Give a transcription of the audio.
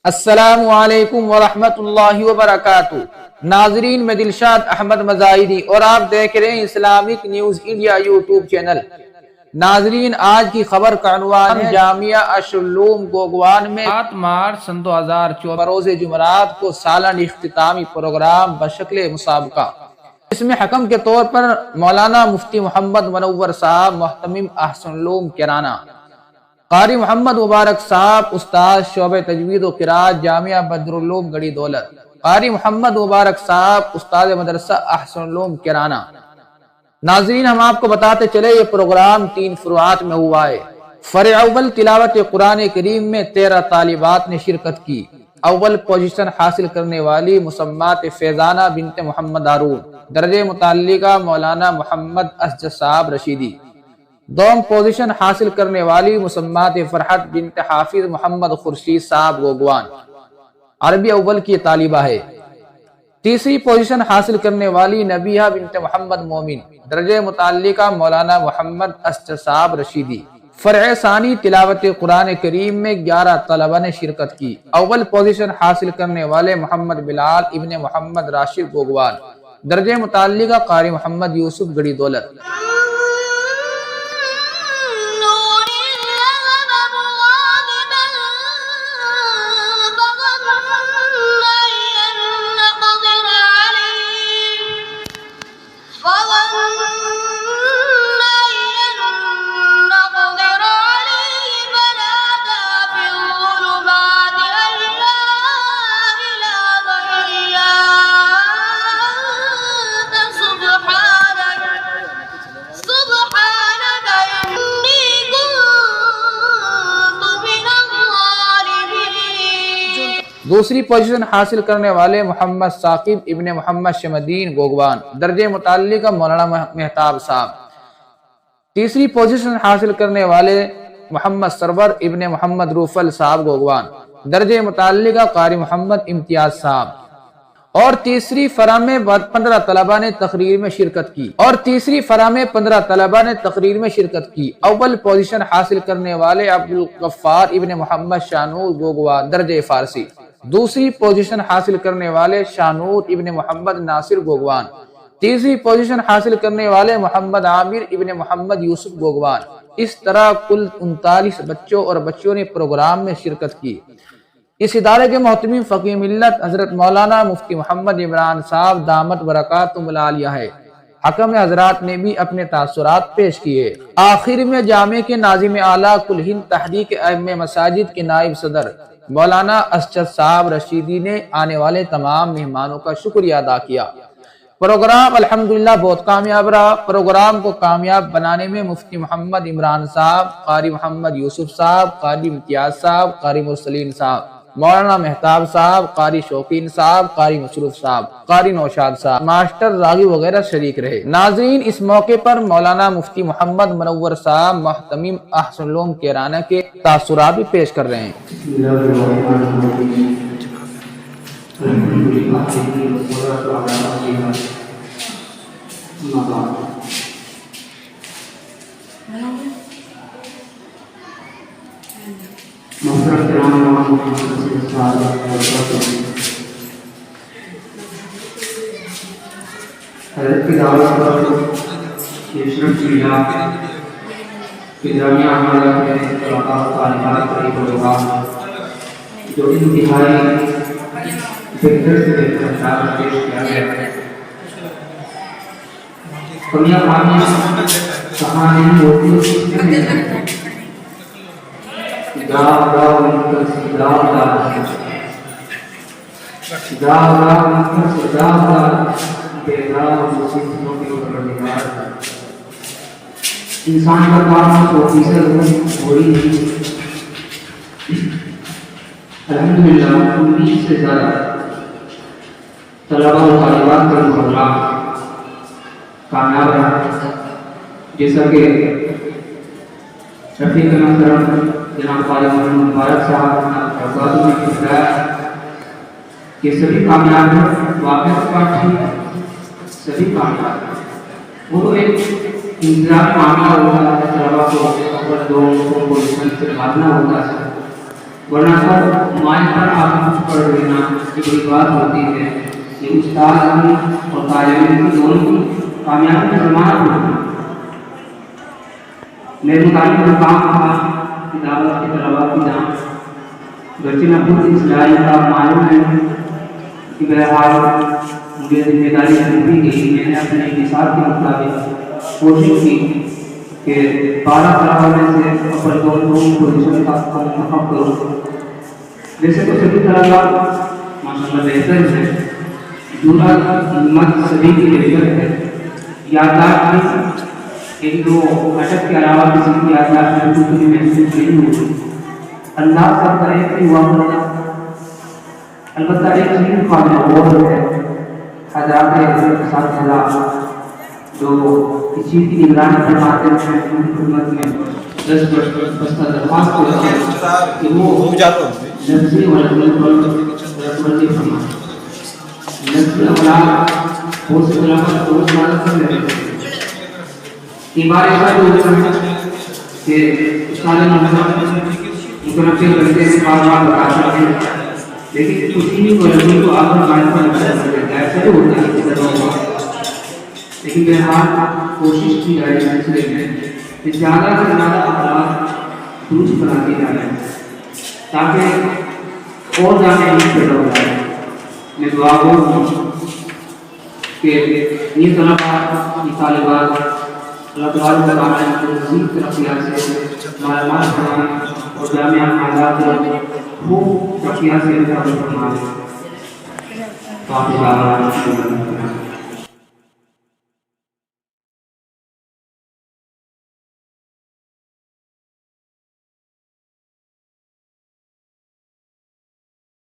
السلام علیکم ورحمۃ اللہ وبرکاتہ۔ ناظرین، میں دلشاد احمد مظاہری اور آپ دیکھ رہے ہیں Islamic news India YouTube channel. ناظرین، آج کی خبر کا عنوان ہے جامعہ اشرالعلوم گوگوان میں 7 مارچ سن 2024 بروز جمعرات کو سالانہ اختتامی پروگرام بشکل مسابقہ۔ اس میں حکم کے طور پر مولانا مفتی محمد منور صاحب محتمم احسن العلوم کیرانہ، قاری محمد مبارک صاحب استاد شعبہ تجوید و قرات جامعہ بدرالعلوم گڑھی دولت، قاری محمد مبارک صاحب استاد مدرسہ احسن العلوم کیرانہ۔ ناظرین، ہم آپ کو بتاتے چلے یہ پروگرام 3 فروعات میں ہوا ہے۔ فرع اول تلاوت قرآن کریم میں 13 طالبات نے شرکت کی۔ اول پوزیشن حاصل کرنے والی مسمات فیضانہ بنت محمد ہارون، درجہ متعلقہ مولانا محمد اسجد صاحب رشیدی۔ دوم پوزیشن حاصل کرنے والی مسمات فرحت بنت حافظ محمد خورشید صاحب گوگوان، عربی اول کی طالبہ ہے۔ تیسری پوزیشن حاصل کرنے والی نبیہ بنت محمد مومن، درجہ متعلقہ مولانا محمد اسجد صاحب رشیدی۔ فرع ثانی تلاوت قرآن کریم میں 11 طلبہ نے شرکت کی۔ اول پوزیشن حاصل کرنے والے محمد بلال ابن محمد راشد گوگوان، درجہ متعلقہ قاری محمد یوسف گڑھی دولت۔ دوسری پوزیشن حاصل کرنے والے محمد ثاقب ابن محمد شمدین گوگوان، درجہ متعلقہ مولانا مہتاب صاحب۔ تیسری پوزیشن حاصل کرنے والے محمد سرور ابن محمد روفل صاحب گوگوان، درجہ متعلقہ قاری محمد امتیاز صاحب۔ اور تیسری فرع میں 15 طلبہ نے تقریر میں شرکت کی۔ اول پوزیشن حاصل کرنے والے عبدالغفار ابن محمد شانور گوگوان، درجہ فارسی۔ دوسری پوزیشن حاصل کرنے والے شانور ابن محمد ناصر گوگوان۔ تیسری پوزیشن حاصل کرنے والے محمد عامر ابن محمد یوسف گوگوان۔ اس طرح کل 39 بچوں اور بچیوں نے پروگرام میں شرکت کی۔ اس ادارے کے محتمم فقیہ ملت حضرت مولانا مفتی محمد عمران صاحب دامت برکاتہم العالیہ ہے۔ حکم حضرات نے بھی اپنے تاثرات پیش کیے۔ آخر میں جامعہ کے ناظم اعلیٰ کل ہند تحریک ائمہ مساجد کے نائب صدر مولانا اسجد صاحب رشیدی نے آنے والے تمام مہمانوں کا شکریہ ادا کیا۔ پروگرام الحمدللہ بہت کامیاب رہا۔ پروگرام کو کامیاب بنانے میں مفتی محمد عمران صاحب، قاری محمد یوسف صاحب، قاری امتیاز صاحب، قاری مرسلین صاحب، مولانا مہتاب صاحب، قاری شوقین صاحب، قاری مصروف صاحب، قاری نوشاد صاحب، ماسٹر راغی وغیرہ شریک رہے۔ ناظرین، اس موقع پر مولانا مفتی محمد منور صاحب محتمم احسن العلوم کیرانہ کے تاثرات بھی پیش کر رہے ہیں۔ حضرت کی دعوت پر شرکت کیا کہ جامعہ ہمارا کے طلباء طالبات کا ایک پروگرام جو انتہائی بہتر سے بہتر انداز پیش کیا گیا۔ کمیاں خامیاں کہاں نہیں ہوتی، انسان کا کام 100% وہی نہیں۔ الحمدللہ 19 سے زیادہ طلباء و طالبات کا پروگرام کامیاب رہا، جیسا کہ رفیق محترم جناب قاری محمد مبارک صاحب نے بتایا کہ سبھی کامیاب ہیں، واقعہ پارٹی سبھی کامیاب ہیں۔ وہ تو ایک انتظام معاملہ ہوتا ہے، طلباء کو اول دو پوزیشن سے بھاگنا ہوتا ہے، ورنہ سب مائل پر آپ کچھ پڑھ لینا یہ بڑی بات ہوتی ہے. یہ استاد کی اور طالب علم کی دونوں کی کامیابی کا ضمانت ہوتی ہے. میرے متعلق کا کام تھا کہ دعوت کے طلباء کی جان گرچہ میں خود اسلائی کا معلوم ہے کہ بہرحال مجھے ذمہ داری دی گئی. میں نے اپنے انحصار کے مطابق کوشش کی کہ 12 طلباء میں سے اپر دونوں پوزیشن کا منتخب کروں. ویسے تو سبھی طلباء ماشاءاللہ بہتر ہے. دوسرا ہمت سبھی کی بہتر ہے. یادداشت ایک دو اٹک کے علاوہ کسی کی یادداشت میں کچھ بھی محسوس نہیں ہوتی. انداز کرتا ہے کہ ہوا کرنا. البتہ ایک چیز قابل غور ہے حضرات اساتذہ جو اس چیز کی نگرانی فرماتے ہیں ان کی خدمت میں 10 بستہ درخواست کرتے ہیں کہ وہ لفظی و رسمی پر فرمائیں. لفظی اولاد ہو سے ملاقات کو مدد کر رہے ہیں. یہ بار ایسا بھی ہوتا ہے کہ استاد متنفع کرتے ہیں بار بار بتاتے ہیں لیکن اسی کو رسمی کو آپ کا معرفہ نہیں کر دیتا ہے. ایسا بھی ہوتا ہے لیکن بہرحال کوشش کی جائے اس سلسلے میں کہ زیادہ سے زیادہ افراد درست بناتے جائیں تاکہ اور زیادہ علم پیدا ہو جائے. میں دعا ہوں کہ یہ طلباء یہ طالبات اللہ تبارک و تعالیٰ ان کو مزید ترقیات سے مالا مال فرمائے اور جامعہ آزاد خوب ترقیات سے فرمائے.